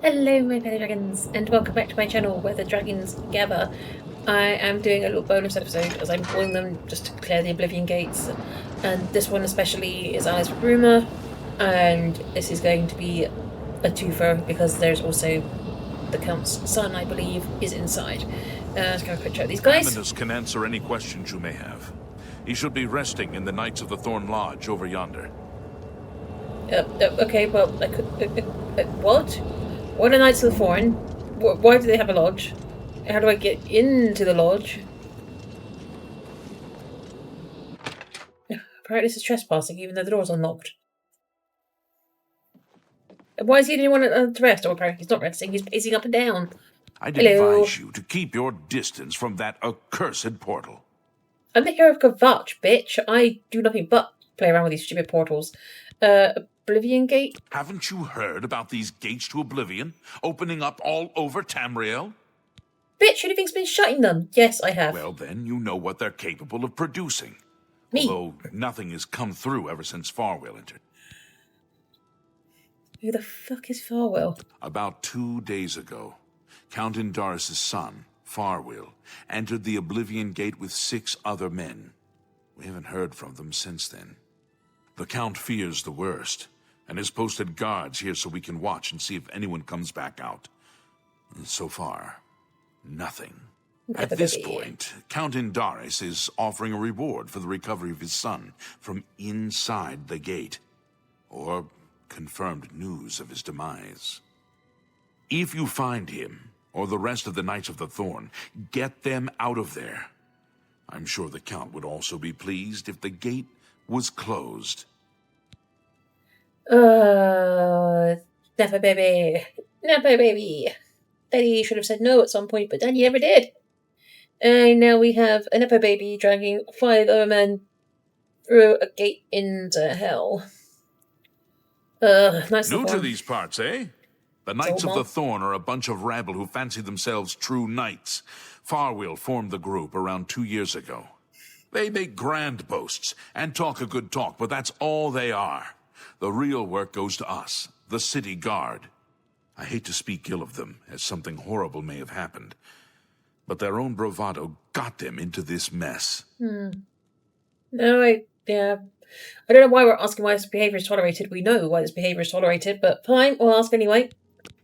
Hello, my fellow dragons, and welcome back to my channel where the dragons gather. I am doing a little bonus episode as I'm pulling them just to clear the Oblivion gates, and this one especially is Alice Rumour, and this is going to be a twofer because there's also the Count's son, I believe, is inside. Let's go quick check these guys. Amanus can answer any questions you may have. He should be resting in the Knights of the Thorn Lodge over yonder. Okay, well, I could. What? What are Knights of the Thorn? Why do they have a lodge? How do I get into the lodge? Apparently this is trespassing, even though the door's unlocked. Why is he the only one to rest? Oh, apparently he's not resting, he's pacing up and down. I'd Hello. advise you to keep your distance from that accursed portal. I'm the hero of Kvatch, bitch. I do nothing but play around with these stupid portals. Oblivion Gate? Haven't you heard about these gates to Oblivion opening up all over Tamriel? Bitch, who do you think's been shutting them? Yes, I have. Well, then you know what they're capable of producing. Me. Although nothing has come through ever since Farwell entered. Who the fuck is Farwell? About 2 days ago, Count Indaris' son, Farwell, entered the Oblivion Gate with 6 other men. We haven't heard from them since then. The Count fears the worst, and has posted guards here so we can watch and see if anyone comes back out. So far, nothing. At this point, Count Indaris is offering a reward for the recovery of his son from inside the gate, or confirmed news of his demise. If you find him, or the rest of the Knights of the Thorn, get them out of there. I'm sure the Count would also be pleased if the gate was closed. Nepo baby. Nepo baby. Daddy should have said no at some point, but Daddy never did. And now we have a Nepo baby dragging 5 other men through a gate into hell. Nice. New to these parts, eh? The Knights of the Thorn are a bunch of rabble who fancy themselves true knights. Farwell formed the group around 2 years ago. They make grand boasts and talk a good talk, but that's all they are. The real work goes to us, the city guard. I hate to speak ill of them, as something horrible may have happened, but their own bravado got them into this mess. I don't know why we're asking why this behaviour is tolerated. We know why this behaviour is tolerated, but fine, we'll ask anyway.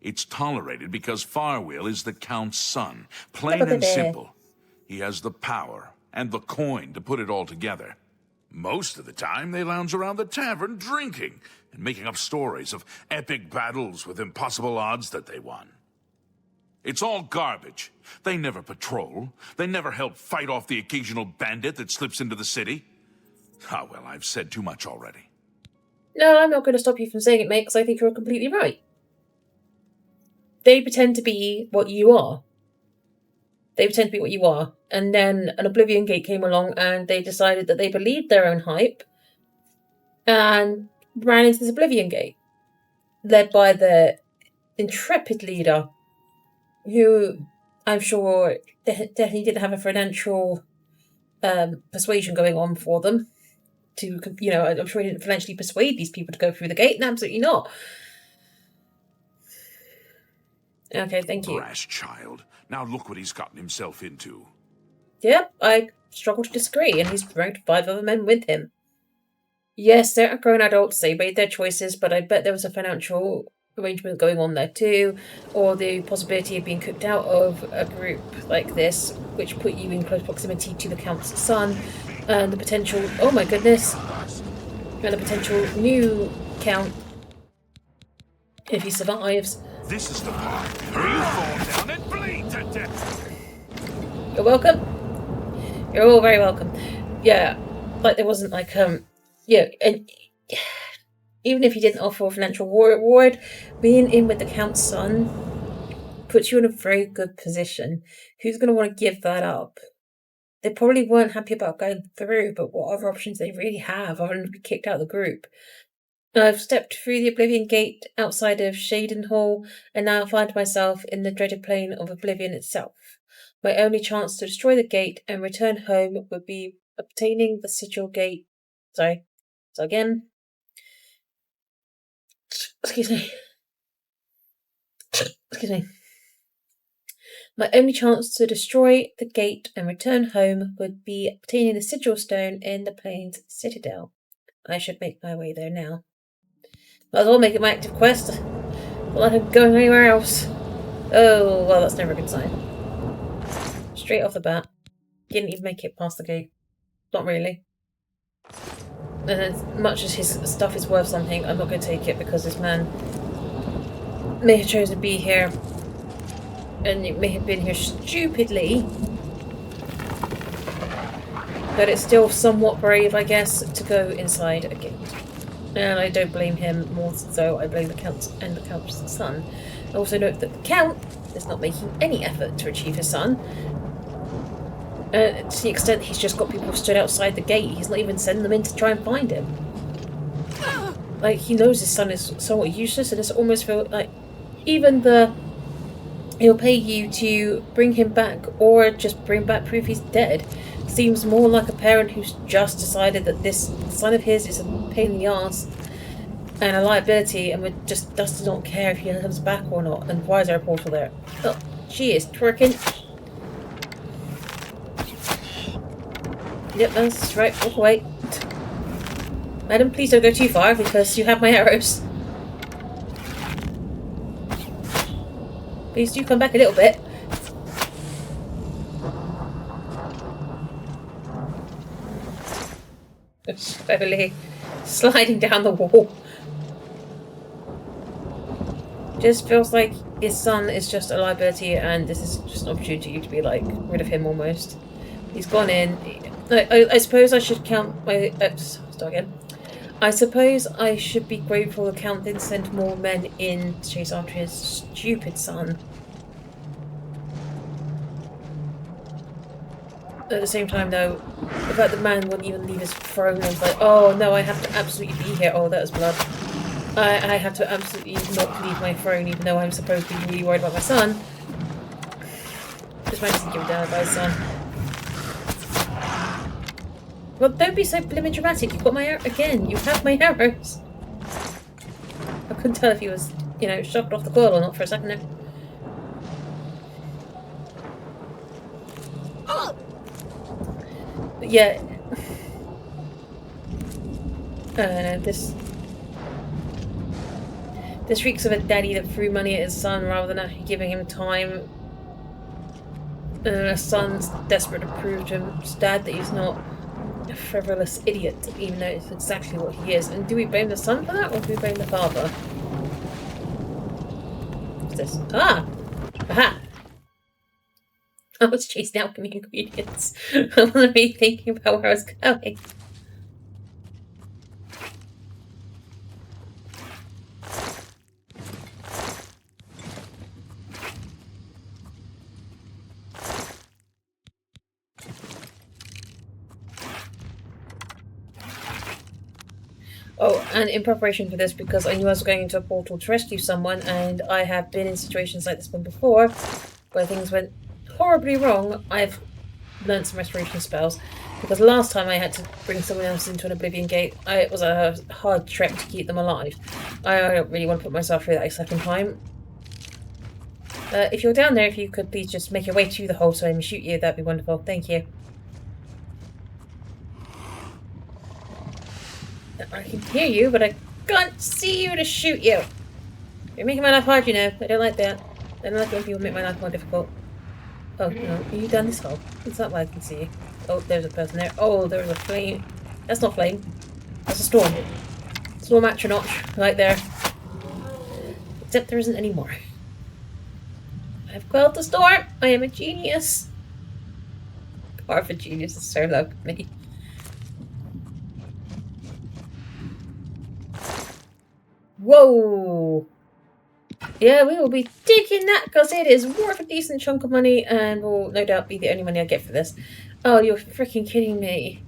It's tolerated because Farwell is the Count's son. Plain and simple. He has the power and the coin to put it all together. Most of the time, they lounge around the tavern drinking and making up stories of epic battles with impossible odds that they won. It's all garbage. They never patrol. They never help fight off the occasional bandit that slips into the city. Ah, well, I've said too much already. No, I'm not going to stop you from saying it, mate, because I think you're completely right. They pretend to be what you are. And then an Oblivion Gate came along and they decided that they believed their own hype and ran into this Oblivion Gate, led by the intrepid leader, who I'm sure definitely didn't have a financial persuasion going on for them. I'm sure he didn't financially persuade these people to go through the gate. No, absolutely not. Okay, thank you. Brass child. Now look what he's gotten himself into. Yep, I struggle to disagree, and he's dragged 5 other men with him. Yes, they're grown adults, they made their choices, but I bet there was a financial arrangement going on there too, or the possibility of being cooked out of a group like this, which put you in close proximity to the Count's son, and the potential, oh my goodness, and the potential new Count, if he survives. This is the part where you fall down and bleed to death. You're welcome. You're all very welcome. Yeah, like there wasn't like, and even if you didn't offer a financial reward, being in with the Count's son puts you in a very good position. Who's going to want to give that up? They probably weren't happy about going through, but what other options they really have other than to be kicked out of the group? I've stepped through the Oblivion Gate outside of Shaden Hall, and now find myself in the dreaded plane of Oblivion itself. My only chance to destroy the gate and return home would be obtaining the sigil gate. Sorry. So again. Excuse me. Excuse me. My only chance to destroy the gate and return home would be obtaining the sigil stone in the Plains Citadel. I should make my way there now. Might as well make it my active quest. Not like I'm going anywhere else. Oh, well, that's never a good sign. Straight off the bat. Didn't even make it past the gate. Not really. And as much as his stuff is worth something, I'm not going to take it because this man may have chosen to be here. And it may have been here stupidly. But it's still somewhat brave, I guess, to go inside a gate. And I don't blame him, more so I blame the Count and the Count's son. I also note that the Count is not making any effort to retrieve his son. To the extent he's just got people stood outside the gate, he's not even sending them in to try and find him. Like, he knows his son is somewhat useless, and it's almost feel like even he'll pay you to bring him back or just bring back proof he's dead seems more like a parent who's just decided that this son of his is a pain in the ass and a liability and just does not care if he comes back or not. And why is there a portal there? Oh, she is twerking. Yep, that's right. Walk away. Madam, please don't go too far because you have my arrows. Please do come back a little bit. Slowly sliding down the wall. Just feels like his son is just a liability and this is just an opportunity to be like rid of him almost. He's gone in. I suppose I should count my... start again. I suppose I should be grateful the Count didn't send more men in to chase after his stupid son. At the same time, though, the fact the man wouldn't even leave his throne and was like, oh no, I have to absolutely be here. Oh, that was blood. I have to absolutely not leave my throne, even though I'm supposed to be really worried about my son. This man doesn't give a damn about his son. Well, don't be so blimmin' dramatic. You've got my arrow again. You have my arrows. I couldn't tell if he was, you know, shocked off the coil or not for a second there. But yeah. This reeks of a daddy that threw money at his son rather than actually giving him time. And a son's desperate to prove to his dad that he's not a frivolous idiot, even though it's exactly what he is. And do we blame the son for that, or do we blame the father? What's this? Ah! Aha! I was chasing alchemy ingredients. I wasn't really thinking about where I was going. Oh, and in preparation for this, because I knew I was going into a portal to rescue someone, and I have been in situations like this one before, where things went horribly wrong, I've learned some restoration spells. Because last time I had to bring someone else into an Oblivion gate, it was a hard trek to keep them alive. I don't really want to put myself through that a second time. If you're down there, if you could please just make your way to the hole so I can shoot you, that'd be wonderful. Thank you. I can hear you, but I can't see you to shoot you. You're making my life hard, you know. I don't like that. I don't like when people make my life more difficult. Oh, no. Are you down this hole? It's not why I can see you. Oh, there's a person there. Oh, there's a flame. That's not flame. That's a storm. Storm Atronach, right there. Except there isn't any more. I've quelled the storm. I am a genius. Carve a genius is so low for me. Whoa! Yeah, we will be taking that because it is worth a decent chunk of money and will no doubt be the only money I get for this. Oh, you're freaking kidding me.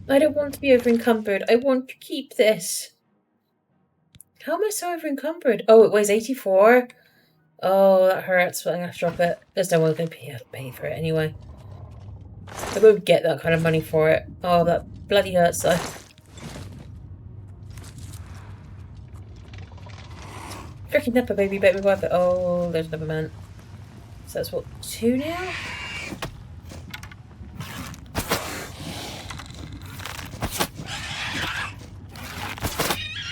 I don't want to be over encumbered. I want to keep this. How am I so over encumbered? Oh, it weighs 84. Oh, that hurts, but I'm going to drop it. There's no one going to pay for it anyway. I won't get that kind of money for it. Oh, that bloody hurts though. Freaking Nepo baby bet me wife. Oh, there's another man. So that's what, 2 now?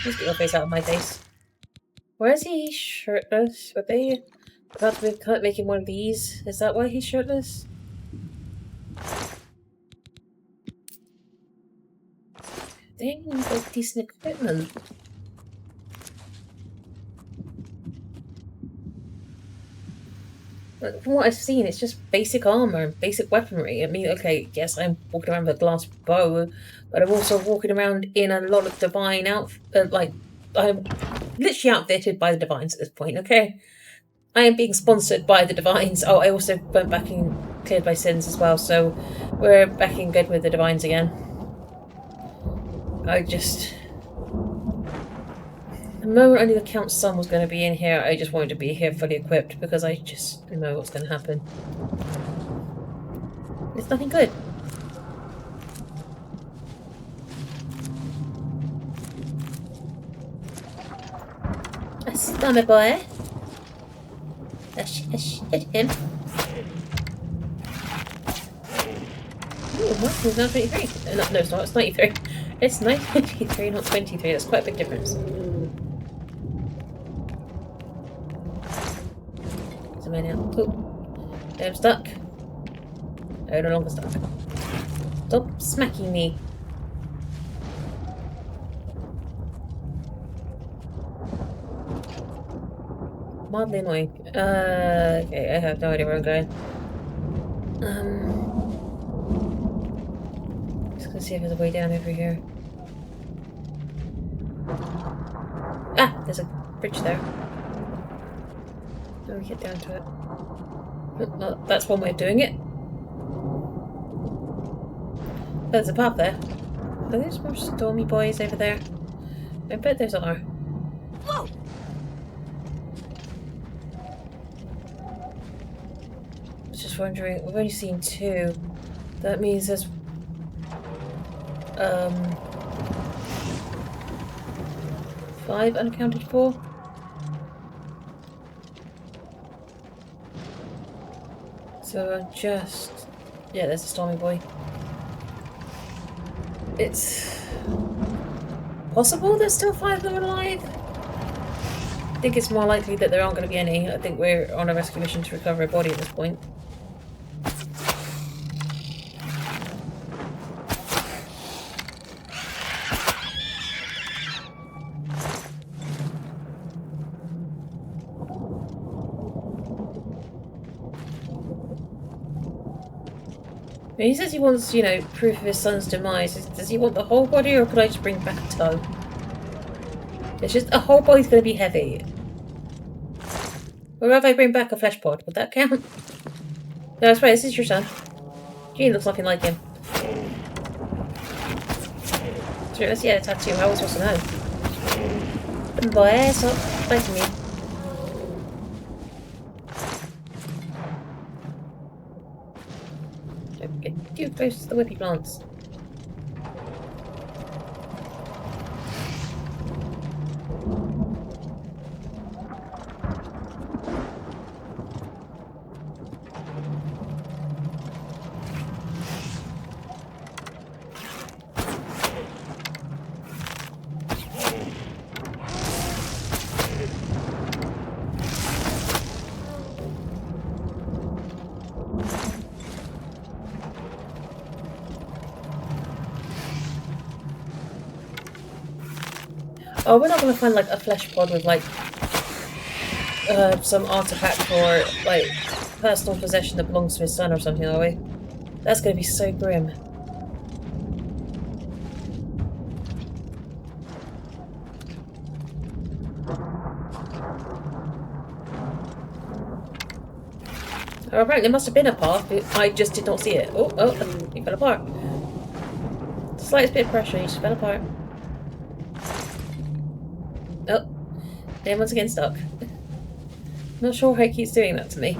Just get your face out of my face. Why is he shirtless? Were they about to be making one of these? Is that why he's shirtless? They need like decent equipment. But from what I've seen, it's just basic armor, basic weaponry. I mean, okay, yes, I'm walking around with a glass bow, but I'm also walking around in a lot of divine like, I'm literally outfitted by the divines at this point, okay? I am being sponsored by the divines. Oh, I also went back and cleared my sins as well, so we're back in good with the divines again. The moment I knew the Count's son was going to be in here, I just wanted to be here fully equipped because I just know what's going to happen. It's nothing good. A stomach boy. Hit him. Ooh, Martin's now 23. No, it's not. It's 93. It's 93, not 23. That's quite a big difference. There's a man out. Oh, I'm stuck. I'm no longer stuck. Stop smacking me. Mildly annoying. Okay, I have no idea where I'm going. Just gonna see if there's a way down over here. Ah, there's a bridge there. How do we get down to it? Well, that's one way of doing it. There's a path there. Are there more stormy boys over there? I bet there's are. Whoa! I was just wondering, we've only seen 2. That means there's 5 unaccounted for. So just... yeah, there's a stormy boy. It's... possible there's still 5 of them alive? I think it's more likely that there aren't going to be any. I think we're on a rescue mission to recover a body at this point. He says he wants, you know, proof of his son's demise. Does he want the whole body, or could I just bring back a toe? It's just a whole body's going to be heavy. Or if I bring back a flesh pod, would that count? No, that's right, this is your son. Gene looks nothing like him. Sure, let's get a tattoo. How was I supposed to know? Boy, stop biting me. Don't get too close to the whippy plants. Oh, we're not going to find, like, a flesh pod with, like, some artifact or, like, personal possession that belongs to his son or something, are we? That's going to be so grim. Oh, right, there must have been a path, but I just did not see it. Oh, he fell apart. The slightest bit of pressure, he just fell apart. Oh, then once again stuck. Not sure how he keeps doing that to me.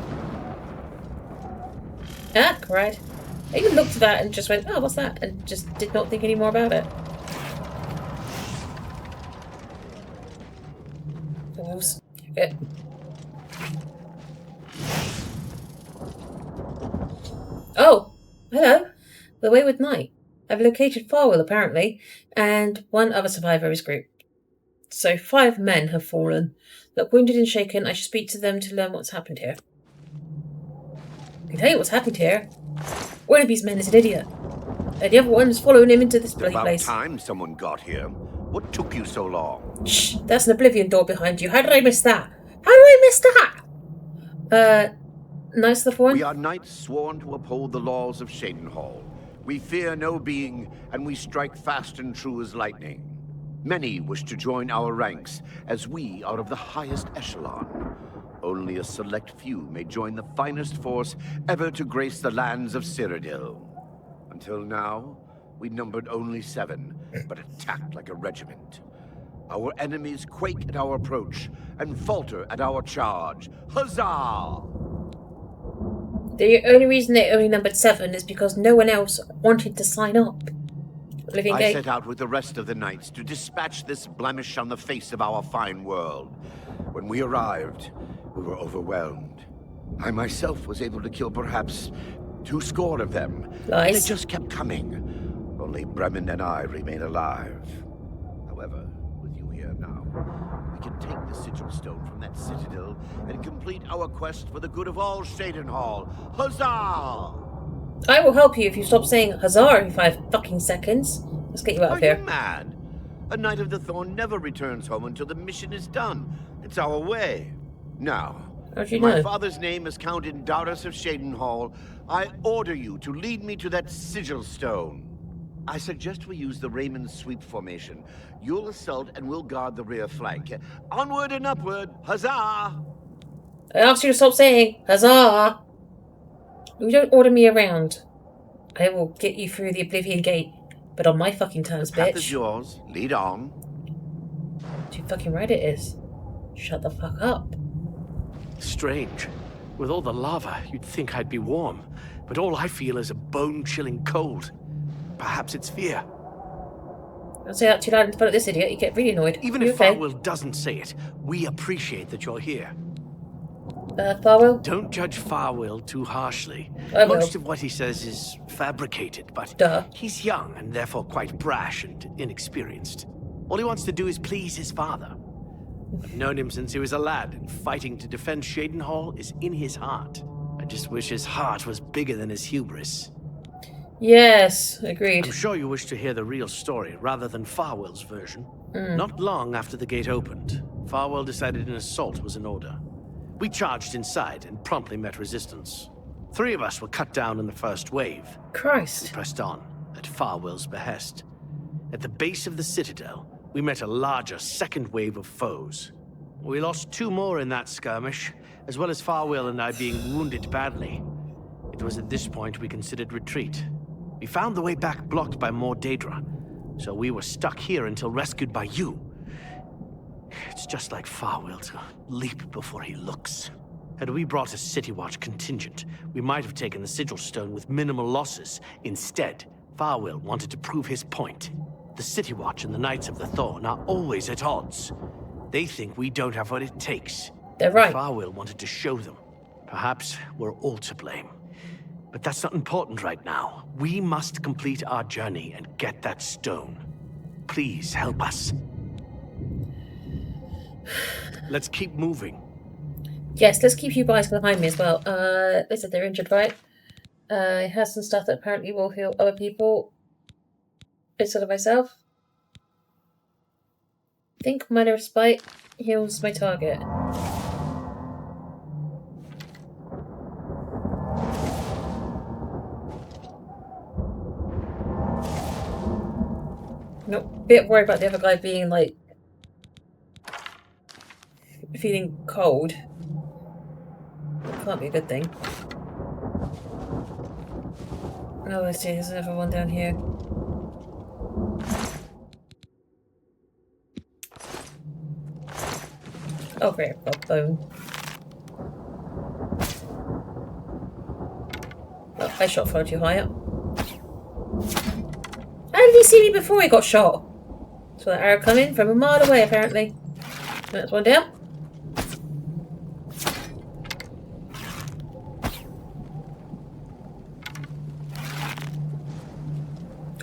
Ah, cried. I even looked at that and just went, oh, what's that? And just did not think any more about it. Wolves. it. Oh, hello. The Wayward Knight. I've located Farwell, apparently, and one other survivor is grouped. So 5 men have fallen. Look wounded and shaken. I should speak to them to learn what's happened here. I can tell you what's happened here. One of these men is an idiot. And the other one's following him into this bloody place. About time someone got here. What took you so long? Shh, that's an Oblivion door behind you. How did I miss that? How did I miss that? Nice the one. We are knights sworn to uphold the laws of Shadenhall. We fear no being, and we strike fast and true as lightning. Many wish to join our ranks, as we are of the highest echelon. Only a select few may join the finest force ever to grace the lands of Cyrodiil. Until now, we numbered only 7, but attacked like a regiment. Our enemies quake at our approach, and falter at our charge. Huzzah! The only reason they only numbered 7 is because no one else wanted to sign up. I set out with the rest of the knights to dispatch this blemish on the face of our fine world. When we arrived, we were overwhelmed. I myself was able to kill perhaps 2 score of them. Nice. And they just kept coming. Only Bremen and I remain alive. However, with you here now, we can take the sigil stone from that citadel and complete our quest for the good of all Shadenhall. Huzzah! I will help you if you stop saying huzzah every 5 fucking seconds. Let's get you out of here. Are you mad? A Knight of the Thorn never returns home until the mission is done. It's our way. Now, How'd you my know? father's name is Count Indaris of Shadenhall. I order you to lead me to that sigil stone. I suggest we use the Raymond sweep formation. You'll assault and we'll guard the rear flank. Onward and upward! Huzzah! I asked you to stop saying huzzah. You don't order me around. I will get you through the Oblivion Gate, but on my fucking terms, The path bitch. is yours. Lead on. Too fucking right it is. Shut the fuck up. Strange. With all the lava, you'd think I'd be warm, but all I feel is a bone-chilling cold. Perhaps it's fear. Don't say that too loud in front of this idiot, you get really annoyed. Even You if okay? Farwell doesn't say it, we appreciate that you're here. Farwell? Don't judge Farwell too harshly. I will. Most of what he says is fabricated, but Duh. he's young and therefore quite brash and inexperienced. All he wants to do is please his father. I've known him since he was a lad, and fighting to defend Shadenhall is in his heart. I just wish his heart was bigger than his hubris. Yes, agreed. I'm sure you wish to hear the real story rather than Farwell's version. Not long after the gate opened, Farwell decided an assault was in order. We charged inside and promptly met resistance. 3 of us were cut down in the first wave. Christ. Pressed on at Farwell's behest. At the base of the citadel, we met a larger second wave of foes. We lost 2 more in that skirmish, as well as Farwell and I being wounded badly. It was at this point we considered retreat. We found the way back blocked by more Daedra, so we were stuck here until rescued by you. It's just like Farwell to leap before he looks. Had we brought a City Watch contingent, we might have taken the Sigil Stone with minimal losses. Instead, Farwell wanted to prove his point. The City Watch and the Knights of the Thorn are always at odds. They think we don't have what it takes. They're right. Farwell wanted to show them. Perhaps we're all to blame. But that's not important right now. We must complete our journey and get that stone. Please help us. Let's keep moving. Yes, let's keep you guys behind me as well. They said they're injured, right? It has some stuff that apparently will heal other people instead of myself. I think minor respite heals my target. Nope, bit worried about the other guy being like feeling cold. Can't be a good thing. Oh, let's see, there's another one down here. Oh great, I've got a bone. Oh, I shot far too high up. How did he see me before he got shot? Saw that arrow come in from a mile away, apparently. That's one down.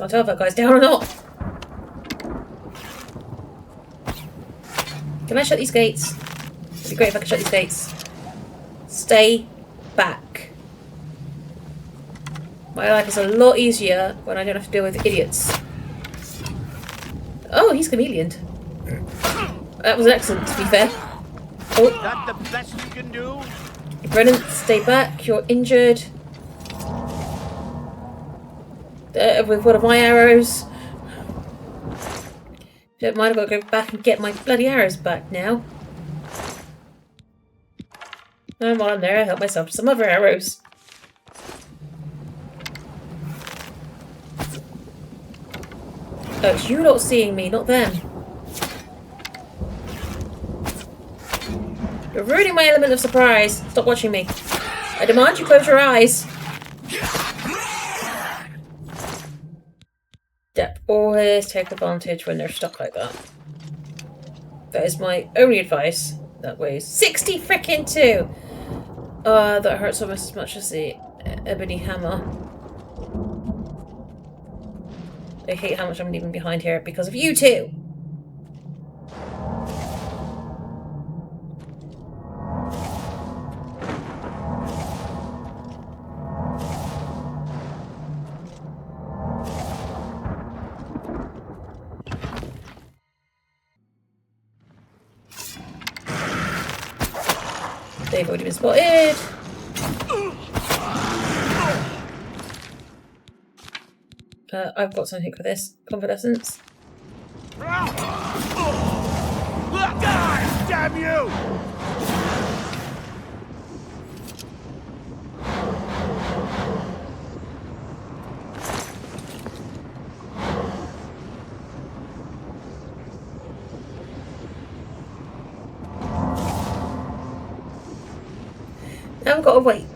Can't tell if that guy's down or not. Can I shut these gates? It'd be great if I could shut these gates. Stay back. My life is a lot easier when I don't have to deal with idiots. Oh, he's chameleoned. That was excellent, to be fair. Oh. Is that the best you can do? Brennan, stay back. You're injured. With one of my arrows. Don't mind, I've got to go back and get my bloody arrows back now. And while I'm there, I help myself to some other arrows. Oh, it's you not seeing me, not them. You're ruining my element of surprise. Stop watching me. I demand you close your eyes. Yep, always take advantage when they're stuck like that. That is my only advice. That weighs 60 frickin' 2! That hurts almost as much as the ebony hammer. I hate how much I'm leaving behind here because of you two! They've already been spotted. I've got something for this. Convalescence. God damn you! Now I've got to wait.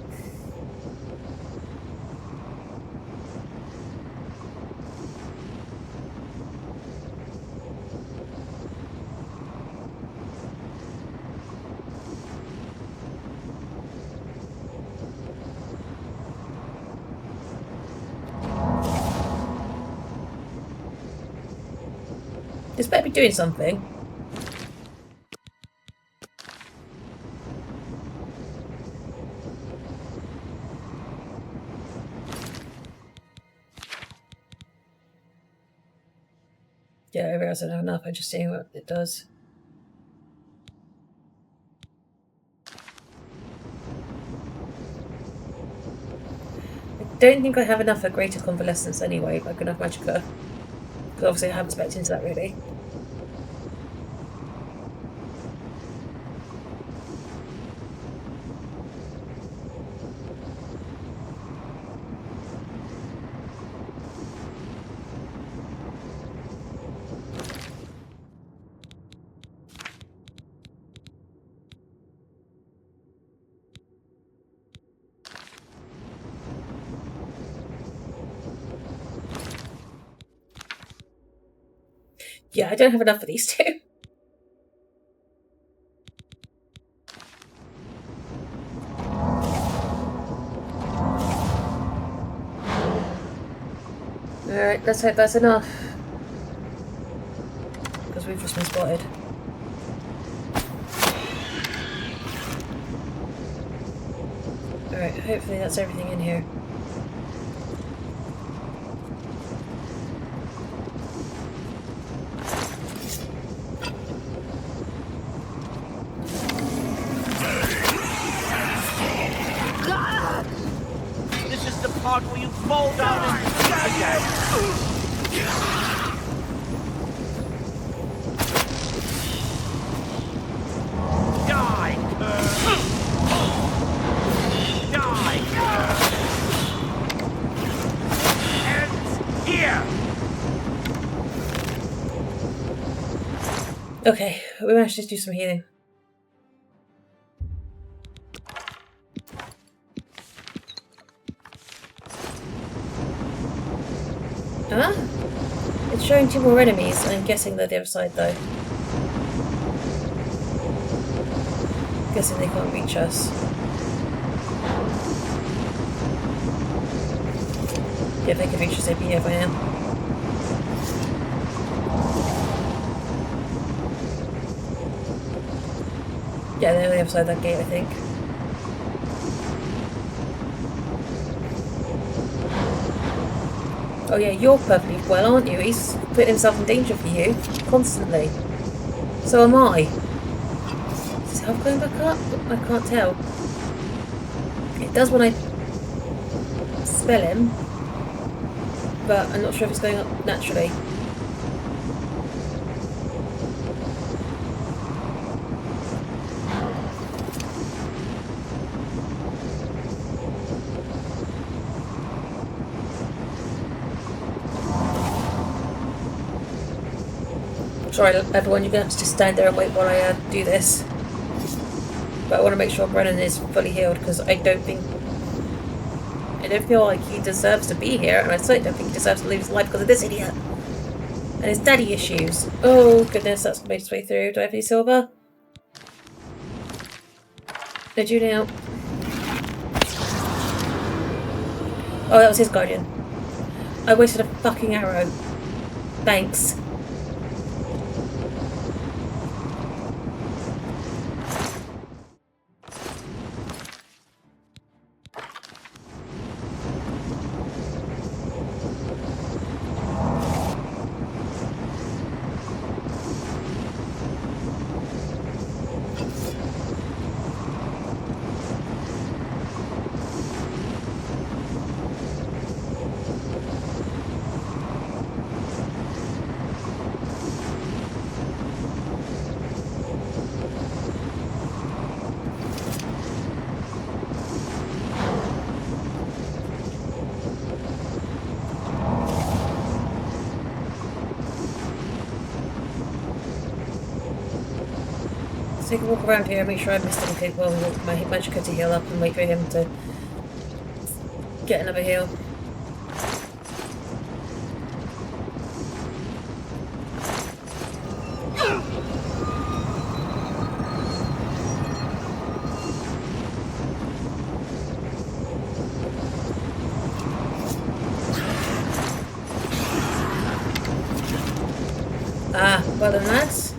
This better be doing something. Yeah, I realise I don't have enough. I'm just seeing what it does. I don't think I have enough for greater convalescence anyway, but I can have magicka. Because obviously I haven't specced into that really. Yeah, I don't have enough for these two. Alright, let's hope that's enough. Because we've just been spotted. Alright, hopefully that's everything in here. Where you fall down and again. Die, die. Ends here. Okay, we managed to do some healing. Huh? It's showing 2 more enemies, and I'm guessing they're the other side though. Guessing they can't reach us. Yeah, if they could reach us, they'd be here by now. Yeah, they're on the other side of that gate, I think. Oh yeah, you're perfectly well, aren't you? He's putting himself in danger for you, constantly. So am I. Is his health going back up? I can't tell. It does when I spell him, but I'm not sure if it's going up naturally. Sorry, everyone, you're going to have to just stand there and wait while I do this. But I want to make sure Brennan is fully healed, because I don't feel like he deserves to be here, and I certainly don't think he deserves to lose his life because of this idiot. And his daddy issues. Oh goodness, that's made its way through. Do I have any silver? I do now. Oh, that was his guardian. I wasted a fucking arrow. Thanks. So take a walk around here and make sure I missed anything while we wait my magic to heal up and wait for him to get another heal. Ah, well done, lads.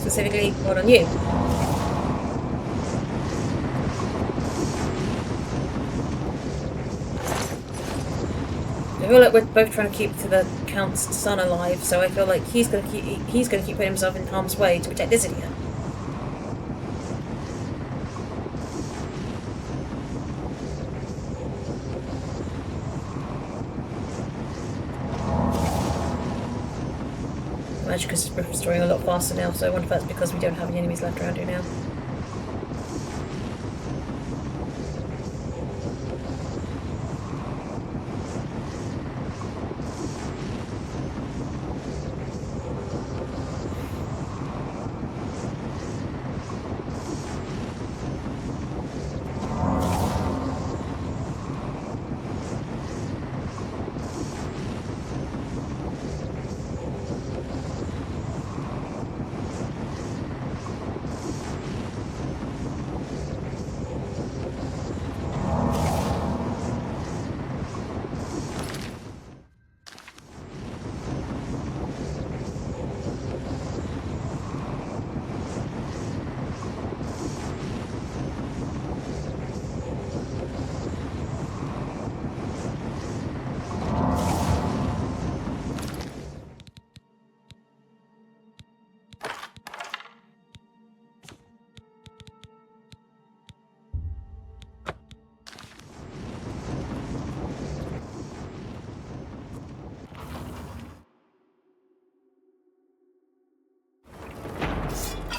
Specifically, well done you. I feel like we're both trying to keep to the Count's son alive, so I feel like he's gonna keep putting himself in harm's way to protect this idiot. Magic is restoring a lot faster now, so I wonder if that's because we don't have any enemies left around here now.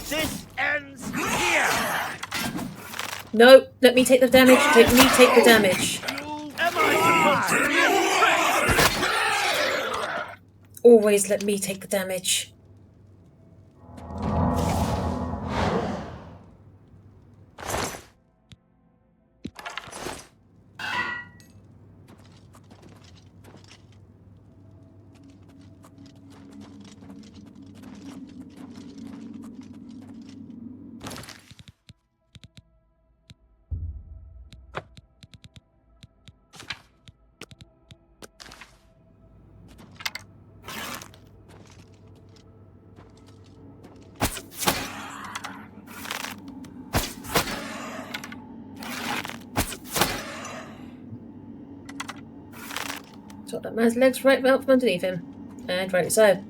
This ends here! No, let me take the damage. Let me take the damage. Am I supposed to be? Always let me take the damage. Top that man's legs right out from underneath him. And rightly so.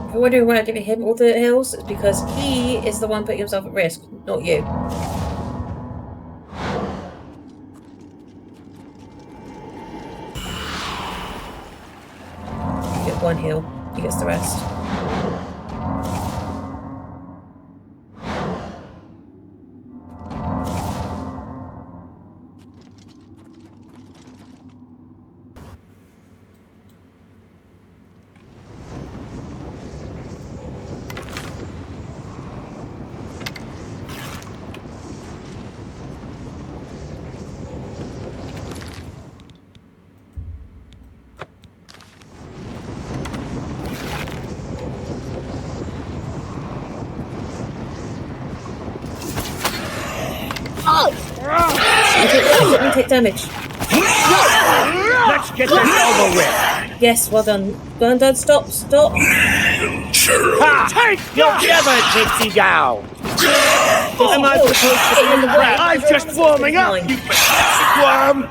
If you're wondering why I'm giving him all the hills, it's because he is the one putting himself at risk, not you. You get one heal, he gets the rest. Let me take damage. Let's get this over with. Yes, well done. Well done, stop. Ha! You'll never take me down. Am I supposed to Get in the way. I'm just warming up, you pathetic worm.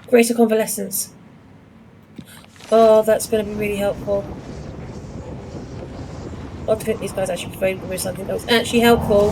Greater convalescence. Oh, that's going to be really helpful. I think these guys actually provided with something that was actually helpful.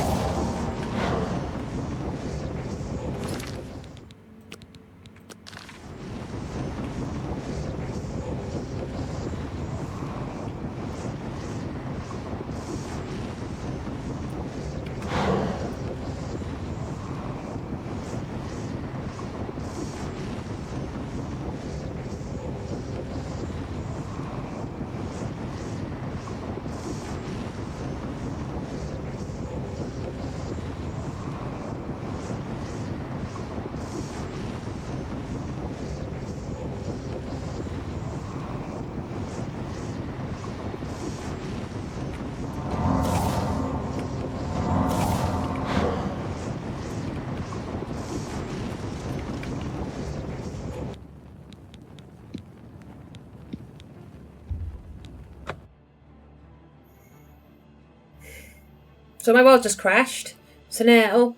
So my world just crashed. So now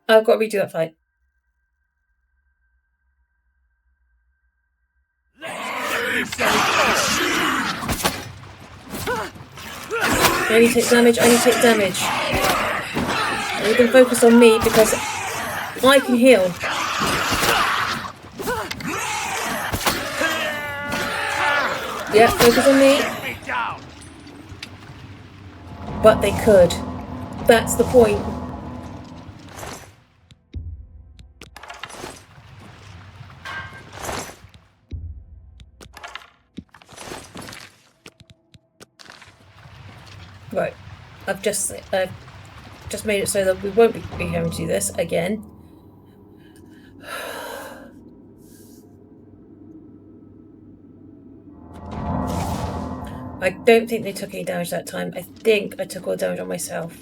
I've got to redo that fight. I only take damage, And you can focus on me because I can heal. Yeah, focus on me. But they could. That's the point. Right. I've just made it so that we won't be having to do this again. I don't think they took any damage that time. I think I took all the damage on myself.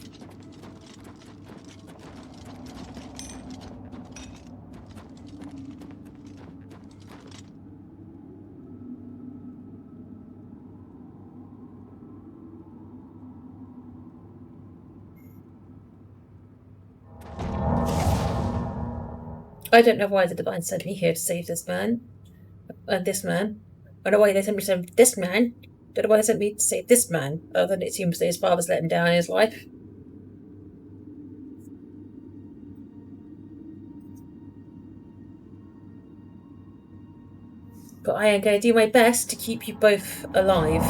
I don't know why the Divine sent me here to save this man. And this man. I don't know why they sent me to save this man. Don't know why they sent me to save this man. Other than it seems that his father's let him down in his life. But I am going to do my best to keep you both alive.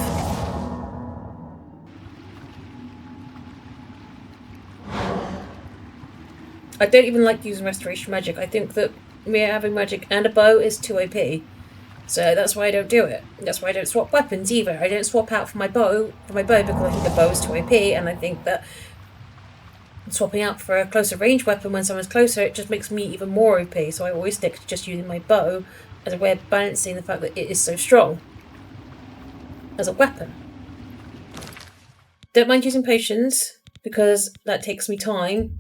I don't even like using restoration magic. I think that me having magic and a bow is too OP. So that's why I don't do it. That's why I don't swap weapons either. I don't swap out for my bow because I think the bow is too OP, and I think that swapping out for a closer range weapon when someone's closer, it just makes me even more OP. So I always stick to just using my bow as a way of balancing the fact that it is so strong as a weapon. Don't mind using potions because that takes me time.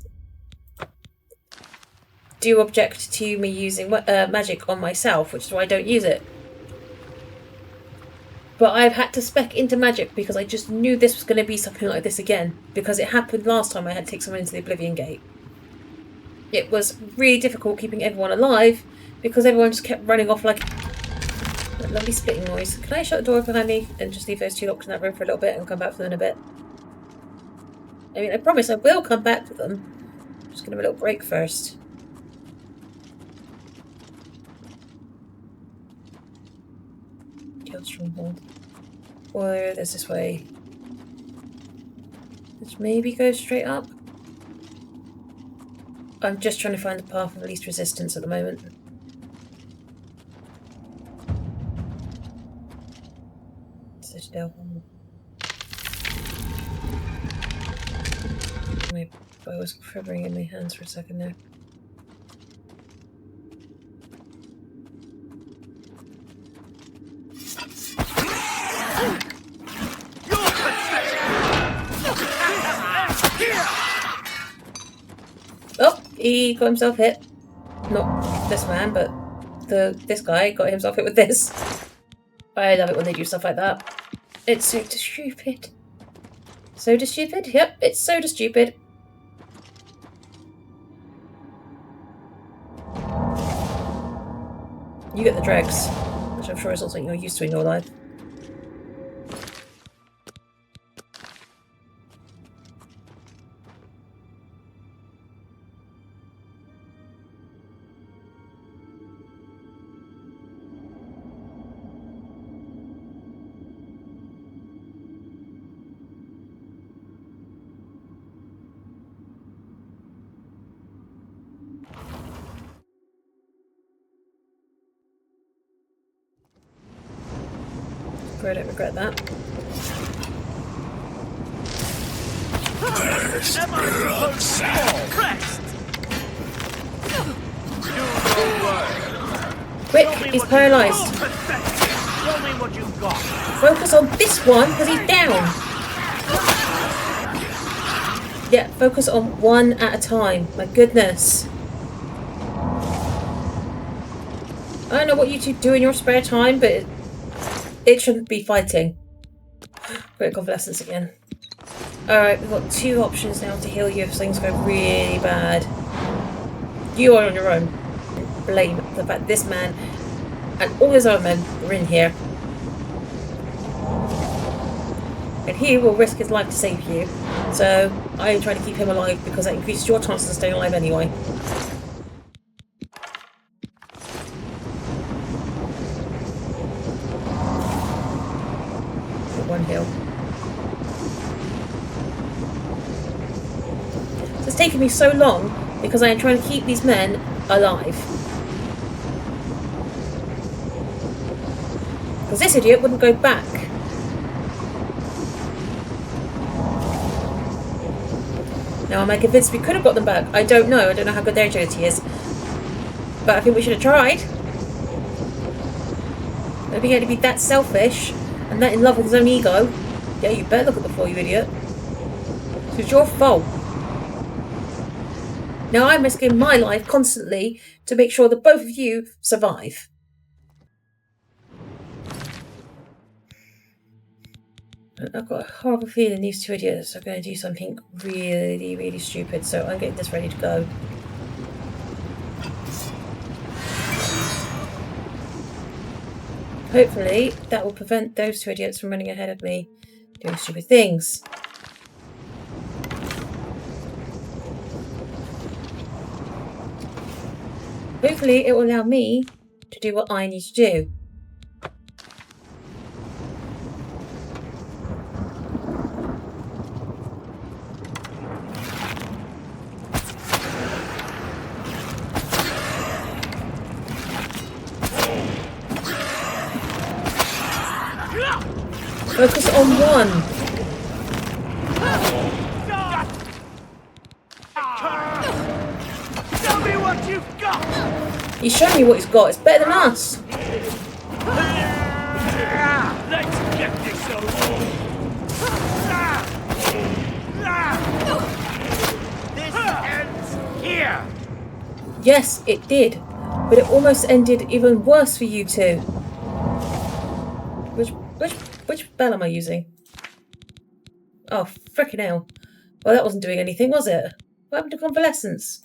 Do object to me using magic on myself, which is why I don't use it. But I've had to spec into magic because I just knew this was going to be something like this again. Because it happened last time I had to take someone into the Oblivion Gate. It was really difficult keeping everyone alive because everyone just kept running off like that lovely splitting noise. Can I shut the door behind me and just leave those two locked in that room for a little bit and come back for them in a bit? I mean, I promise I will come back for them. I'm just going to have a little break first. Stronghold. Or there's this way. Let's maybe go straight up. I'm just trying to find the path of least resistance at the moment. Citadel. My bow was quivering in my hands for a second there. Oh, he got himself hit. Not this man, but this guy got himself hit with this. I love it when they do stuff like that. It's so stupid. So stupid? Yep, it's so stupid. You get the dregs, which I'm sure is not something you're used to in your life. I don't regret that. Quick, he's paralysed. Focus on this one because he's down. Yeah, focus on one at a time. My goodness. I don't know what you two do in your spare time, but it shouldn't be fighting. Great convalescence again. Alright, we've got two options now to heal you if things go really bad. You are on your own. Blame the fact this man and all his other men are in here. And he will risk his life to save you. So I am trying to keep him alive because that increases your chances of staying alive anyway. One heal. So it's taken me so long because I am trying to keep these men alive. Because this idiot wouldn't go back. Now, am I convinced we could have got them back? I don't know. I don't know how good their agility is. But I think we should have tried. Maybe he had to be that selfish and that in love with his own ego. Yeah, you better look at the floor, you idiot. It's your fault. Now I'm risking my life constantly to make sure that both of you survive. I've got a horrible feeling these two idiots are going to do something really, really stupid, so I'm getting this ready to go. Hopefully that will prevent those two idiots from running ahead of me doing stupid things. Hopefully it will allow me to do what I need to do. Focus on one. Tell me what you've got! He's showing you what he's got. It's better than us. Let's get this over. This ends here. Yes, it did. But it almost ended even worse for you two. Which bell am I using? Oh, frickin' hell. Well, that wasn't doing anything, was it? What happened to convalescence?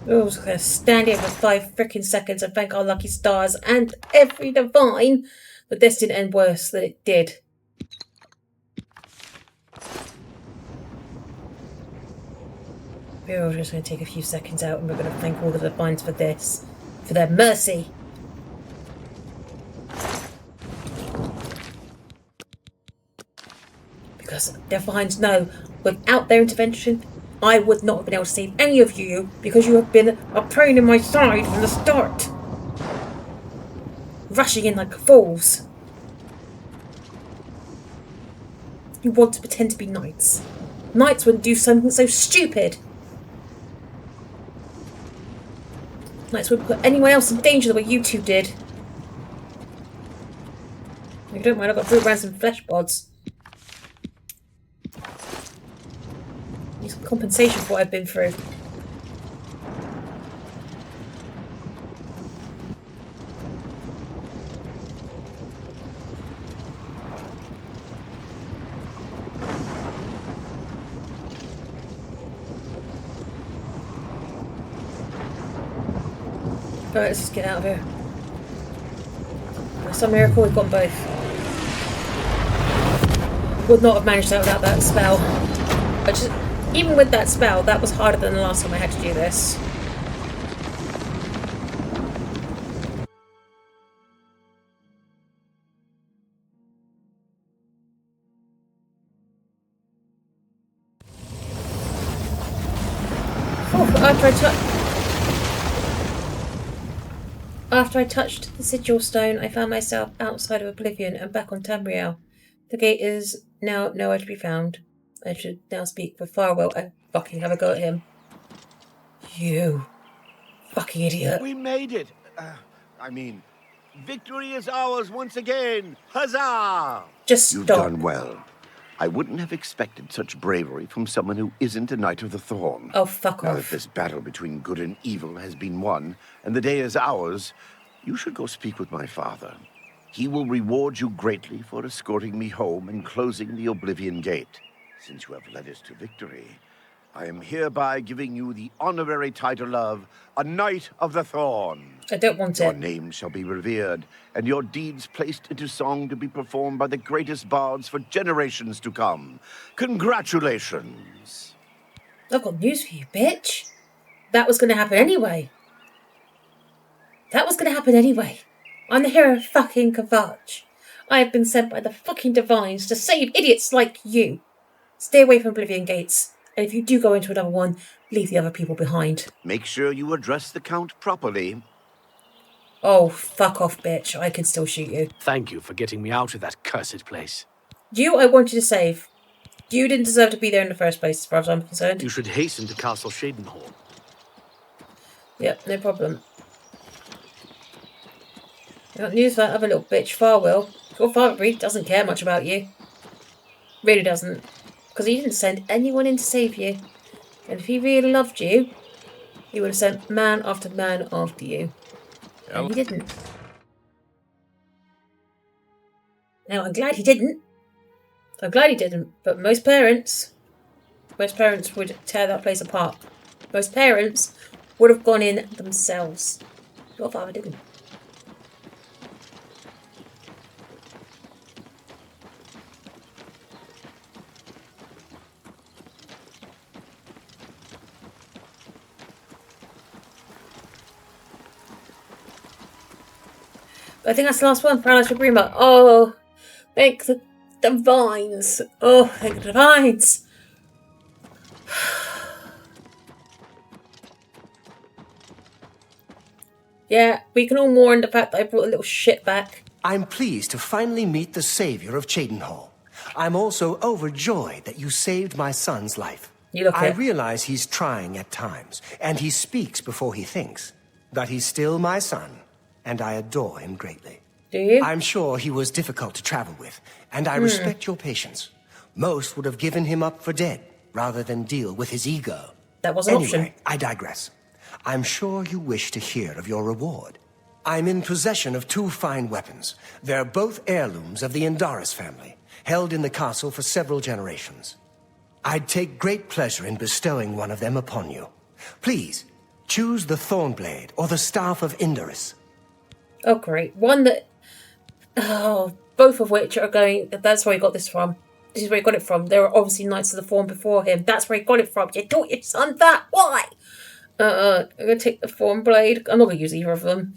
Oh, I was going to stand here for 5 frickin' seconds and thank our lucky stars and every divine that this didn't end worse than it did. We're just going to take a few seconds out and we're going to thank all the divines for this, for their mercy. Because divines know, without their intervention, I would not have been able to save any of you because you have been a pain in my side from the start. Rushing in like fools. You want to pretend to be knights. Knights wouldn't do something so stupid. Knights wouldn't put anyone else in danger the way you two did. If you don't mind, I've got 3 ransom flesh pods. Need some compensation for what I've been through. Alright, let's just get out of here. By some miracle, we've got both. Would not have managed that without that spell. Even with that spell, that was harder than the last time I had to do this. After I touched the sigil stone, I found myself outside of Oblivion and back on Tamriel. The gate is now nowhere to be found. I should now speak with Farwell and fucking have a go at him. You fucking idiot. We made it. Victory is ours once again. Huzzah! Just stop. You've done well. I wouldn't have expected such bravery from someone who isn't a Knight of the Thorn. Oh, fuck Now that off. this battle between good and evil has been won, and the day is ours, you should go speak with my father. He will reward you greatly for escorting me home and closing the Oblivion Gate. Since you have led us to victory, I am hereby giving you the honorary title of a Knight of the Thorn. I don't want Your it. name shall be revered, and your deeds placed into song to be performed by the greatest bards for generations to come. Congratulations! I've got news for you, bitch. That was going to happen anyway. That was going to happen anyway. I'm the hero of fucking Kavach. I have been sent by the fucking divines to save idiots like you. Stay away from Oblivion Gates. And if you do go into another one, leave the other people behind. Make sure you address the Count properly. Oh, fuck off, bitch. I can still shoot you. Thank you for getting me out of that cursed place. You I wanted to save. You didn't deserve to be there in the first place, as far as I'm concerned. You should hasten to Castle Shadenhall. Yep, no problem. I got news for that other little bitch, Farwell. Your father really doesn't care much about you. Really doesn't. Because he didn't send anyone in to save you. And if he really loved you, he would have sent man after man after you. And he didn't. Now, I'm glad he didn't. I'm glad he didn't. But most parents would tear that place apart. Most parents would have gone in themselves. Your father didn't. But I think that's the last one. Paralyzed with Greenback. Oh, Thank the divines. Oh, thank the divines. Yeah, we can all mourn the fact that I brought a little shit back. I'm pleased to finally meet the savior of Cheydinhal. I'm also overjoyed that you saved my son's life. You look I it. realize he's trying at times, and he speaks before he thinks. But he's still my son, and I adore him greatly. Do you? I'm sure he was difficult to travel with, and I respect your patience. Most would have given him up for dead, rather than deal with his ego. That was an Anyway, option. I digress. I'm sure you wish to hear of your reward. I'm in possession of 2 fine weapons. They're both heirlooms of the Indaris family, held in the castle for several generations. I'd take great pleasure in bestowing one of them upon you. Please, choose the Thornblade or the Staff of Indaris. Oh, great. One that... Oh, both of which are going... That's where he got this from. This is where he got it from. There were obviously Knights of the Fawn before him. That's where he got it from. You taught your son that. Why? I'm going to take the Thornblade. I'm not going to use either of them.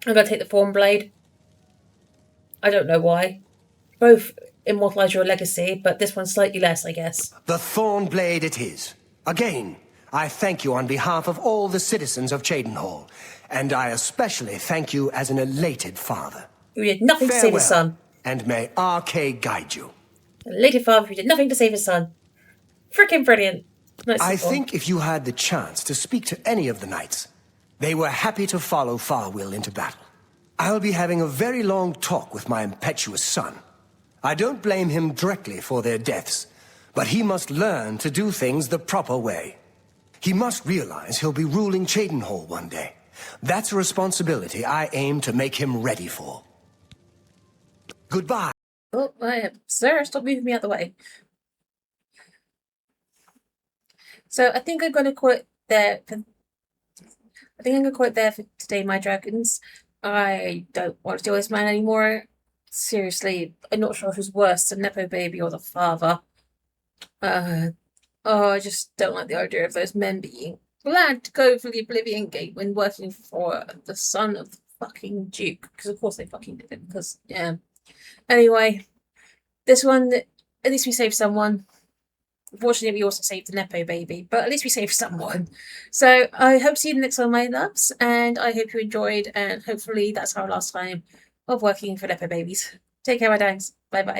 I'm going to take the Thornblade. I don't know why. Both immortalise your legacy, but this one's slightly less, I guess. The Thornblade it is. Again, I thank you on behalf of all the citizens of Cheydinhal, and I especially thank you as an elated father. You did nothing to save his son. And may RK guide you. An elated father who did nothing to save his son. Freaking brilliant. Nice I simple. think if you had the chance to speak to any of the knights, they were happy to follow Farwill into battle. I'll be having a very long talk with my impetuous son. I don't blame him directly for their deaths, but he must learn to do things the proper way. He must realize he'll be ruling Cheydinhal one day. That's a responsibility I aim to make him ready for. Goodbye. Oh, sir, stop moving me out the way. So I think I'm going to call it there. For today, my dragons. I don't want to deal with this man anymore. Seriously, I'm not sure who's worse, the Nepo baby or the father. I just don't like the idea of those men being glad to go for the Oblivion Gate when working for the son of the fucking Duke. Because of course they fucking did it. Because, yeah. Anyway, this one, at least we saved someone. Unfortunately, we also saved the Nepo baby, but at least we saved someone. So I hope to see you in the next one, my loves, and I hope you enjoyed, and hopefully that's our last time of working for Nepo babies. Take care, my darlings. Bye-bye.